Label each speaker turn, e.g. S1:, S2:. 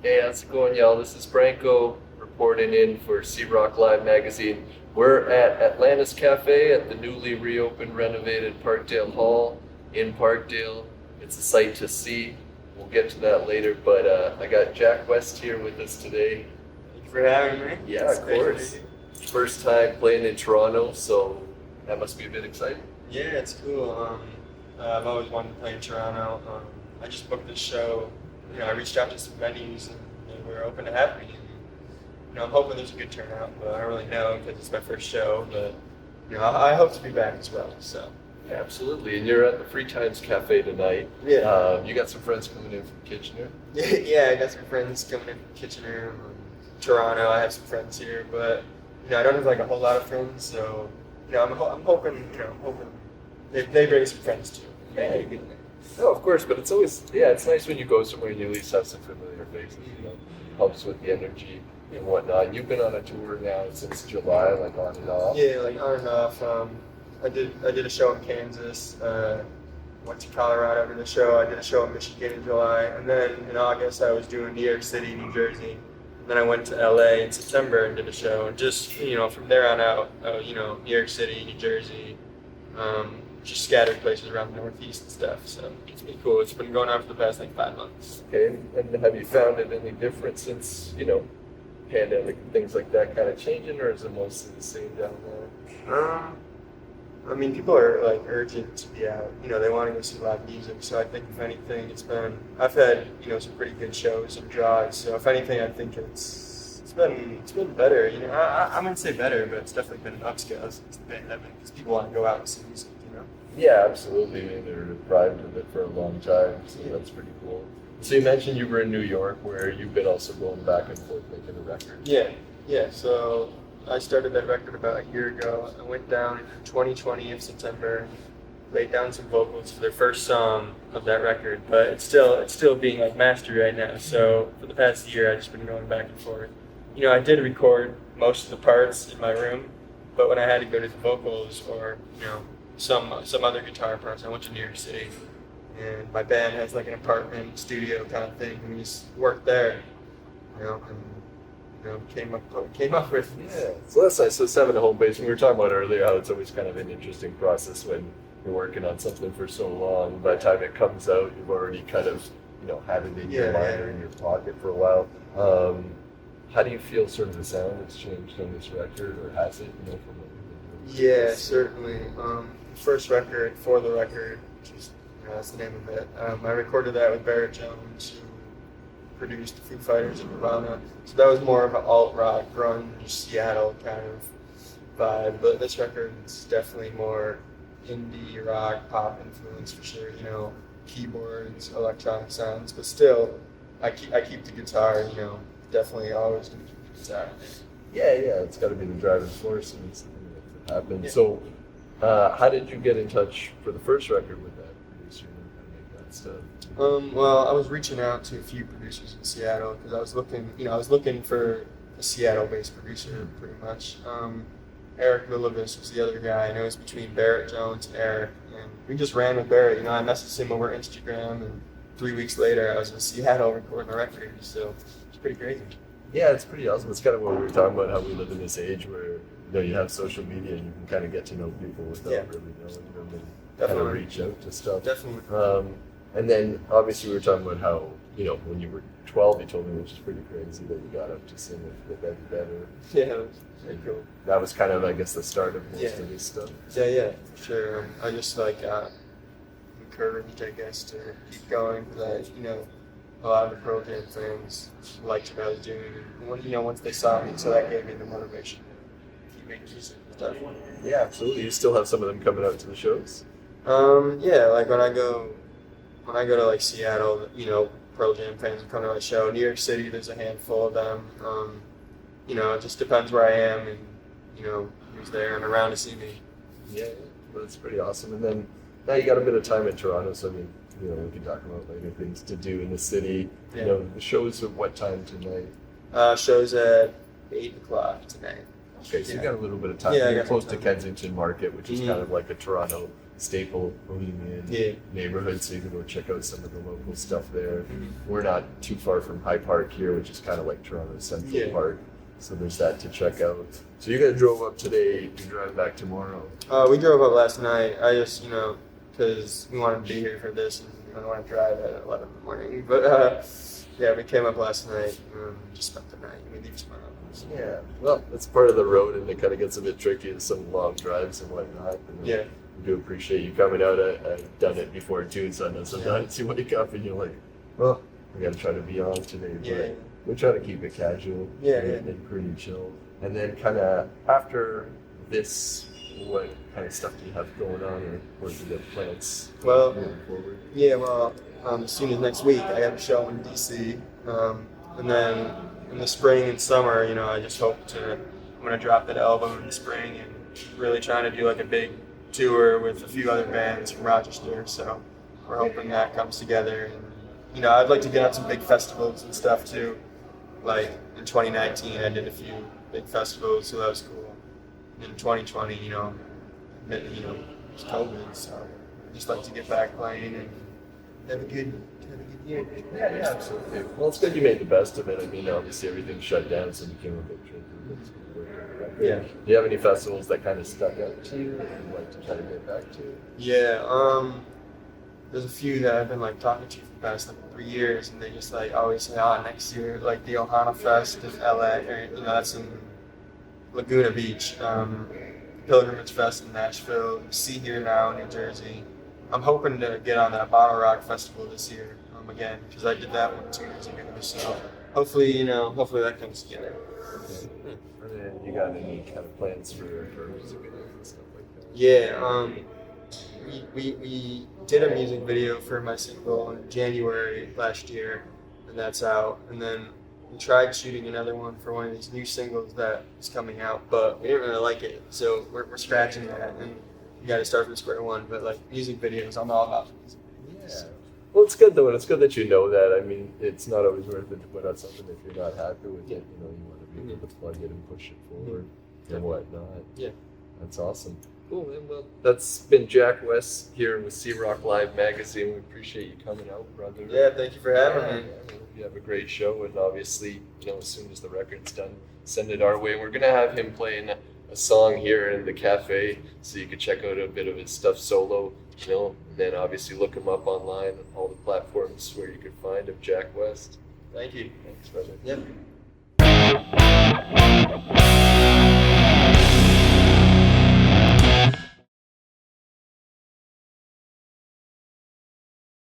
S1: Hey, how's it going, y'all? This is Branko reporting in for Sea Rock Live magazine. We're at Atlantis Cafe at the newly reopened, renovated Parkdale Hall in Parkdale. It's a sight to see. We'll get to that later, but I got Jack West here with us today.
S2: Thank you for having me.
S1: Yeah, of course. First time playing in Toronto, so that must be a bit exciting.
S2: Yeah, it's cool. I've always wanted to play in Toronto. I just booked this show. I reached out to some venues and they were open to have me. And, I'm hoping there's a good turnout, but I don't really know because it's my first show. But I hope to be back as well. So.
S1: Yeah, absolutely. And you're at the Free Times Cafe tonight.
S2: Yeah.
S1: You got some friends coming in from Kitchener.
S2: Yeah, I got some friends coming in from Kitchener, Toronto. I have some friends here, but I don't have like a whole lot of friends. So I'm hoping they bring some friends too. Maybe a good night.
S1: No, of course, but it's always, it's nice when you go somewhere and you at least have some familiar faces, helps with the energy and whatnot. You've been on a tour now since July, like on and off.
S2: Yeah, like on and off. I did a show in Kansas, went to Colorado, did a show. I did a show in Michigan in July, and then in August I was doing New York City, New Jersey. And then I went to LA in September and did a show. And just, from there on out, New York City, New Jersey, just scattered places around the Northeast and stuff. So it's been cool. It's been going on for the past 5 months.
S1: Okay, and have you found it any different since, pandemic and things like that kind of changing, or is it mostly the same down there?
S2: People are like urgent to be out. They want to go see live music. So I think if anything, I've had some pretty good shows and draws. So if anything, I think it's been better. I'm gonna say better, but it's definitely been an upscale since the pandemic because people want to go out and see music.
S1: Yeah, absolutely. I mean, they're deprived of it for a long time, so that's pretty cool. So you mentioned you were in New York, where you've been also going back and forth making a record.
S2: Yeah. So I started that record about a year ago. I went down in 2020 of September, laid down some vocals for the first song of that record, but it's still being like mastered right now. So for the past year, I've just been going back and forth. I did record most of the parts in my room, but when I had to go to the vocals or some other guitar parts, I went to New York City, and my band has like an apartment studio kind of thing, and we just worked there, and came up with.
S1: Yeah, so that's nice. So it's having a home base. We were talking about earlier how it's always kind of an interesting process when you're working on something for so long. By the time it comes out, you've already kind of had it in your mind or in your pocket for a while. How do you feel sort of the sound that's changed on this record, or has it? From what you've been doing?
S2: Yeah, certainly. First record, For the Record, which is, that's the name of it. I recorded that with Barrett Jones, who produced the Foo Fighters and Nirvana. So that was more of an alt-rock, grunge, Seattle kind of vibe. But this record is definitely more indie, rock, pop influence for sure. Keyboards, electronic sounds. But still, I keep the guitar, definitely always going to keep the guitar.
S1: Yeah, it's got to be the driving force and it's something that happened. Yeah. So, how did you get in touch for the first record with that producer and kind of make that stuff?
S2: Well, I was reaching out to a few producers in Seattle because I was looking for a Seattle-based producer pretty much. Eric Lilovis was the other guy. I know it's between Barrett Jones and Eric, and we just ran with Barrett. I messaged him over Instagram, and 3 weeks later, I was in Seattle recording a record. So it's pretty crazy.
S1: Yeah, it's pretty awesome. It's kind of what we were talking about, how we live in this age where you have social media and you can kind of get to know people without really knowing them and kind of reach out to stuff.
S2: Definitely.
S1: And then obviously we were talking about how, when you were 12, you told me, which is pretty crazy, that you got up to sing with Eddie Vedder.
S2: Yeah, that was pretty cool.
S1: That was kind of, I guess, the start of most of this stuff.
S2: Yeah, for sure. I just encouraged, I guess, to keep going because a lot of the Pearl Jam fans liked what I was doing, and once they saw me, so that gave me the motivation to keep making music and stuff.
S1: Yeah, absolutely. You still have some of them coming out to the shows?
S2: Like when I go to like Seattle, Pearl Jam fans will come to my show. New York City, there's a handful of them. It just depends where I am and who's there and around to see me.
S1: Yeah, well, that's pretty awesome. And then now you got a bit of time in Toronto, so we can talk about later things to do in the city.
S2: Yeah.
S1: The shows at what time tonight?
S2: Shows at 8 o'clock tonight.
S1: Okay, so you got a little bit of time.
S2: Yeah,
S1: You're close to Kensington Market, which is kind of like a Toronto staple Bohemian neighborhood, so you can go check out some of the local stuff there. We're not too far from High Park here, which is kind of like Toronto Central Park, so there's that to check out. So you guys drove up today, you're driving back tomorrow?
S2: We drove up last night. I just, because we wanted to be here for this, and I don't want to drive at 11 in the morning. But yeah, we came up last night, just spent the night, and we leave tomorrow.
S1: Yeah, well, that's part of the road, and it kind of gets a bit tricky with some long drives and whatnot. And
S2: yeah.
S1: I do appreciate you coming out. I've done it before too, so I know sometimes you wake up and you're like, well, we got to try to be on today. But we try to keep it casual and pretty chill. And then kind of after this, what kind of stuff do you have going on, or do you have plans moving forward?
S2: Yeah, well, as soon as next week, I have a show in DC, and then in the spring and summer, I just hope I'm going to drop that album in the spring and really trying to do like a big tour with a few other bands from Rochester, so we're hoping that comes together. And I'd like to get on some big festivals and stuff too. Like in 2019, I did a few big festivals, so that was cool. In 2020, it's COVID, so I'd just like to get back playing and have a good year.
S1: Yeah, absolutely. Well, it's good you made the best of it. I mean, obviously everything shut down, so it became a bit tricky.
S2: Yeah.
S1: Do you have any festivals that kind of stuck out to you that you'd like to try to get back to?
S2: Yeah, there's a few that I've been like talking to for the past 3 years, and they just like always say, next year, like the Ohana Fest in LA, or that's in Laguna Beach, Pilgrimage Fest in Nashville, See Here Now in New Jersey. I'm hoping to get on that Bottle Rock Festival this year again, because I did that one 2 years ago. So hopefully that comes together.
S1: And then you got any kind of plans for music videos and stuff like that?
S2: Yeah, we did a music video for my single in January last year, and that's out. And then we tried shooting another one for one of these new singles that is coming out, but we didn't really like it, so we're scratching that, and we got to start from square one. But like music videos, I'm all about music videos.
S1: Yeah. Well, it's good though, and it's good that you know that. I mean, it's not always worth it to put out something if you're not happy with it. You want to be able to plug it and push it forward and whatnot. Yeah, that's awesome. Cool, man. Well, that's been Jack West here with Sea Rock Live Magazine. We appreciate you coming out, brother.
S2: Yeah, thank you for having me.
S1: I hope you have a great show, and obviously, as soon as the record's done, send it our way. We're gonna have him playing a song here in the cafe, so you can check out a bit of his stuff solo. And then obviously look him up online on all the platforms where you can find him, Jack West.
S2: Thank you.
S1: Thanks, brother.
S2: Yep.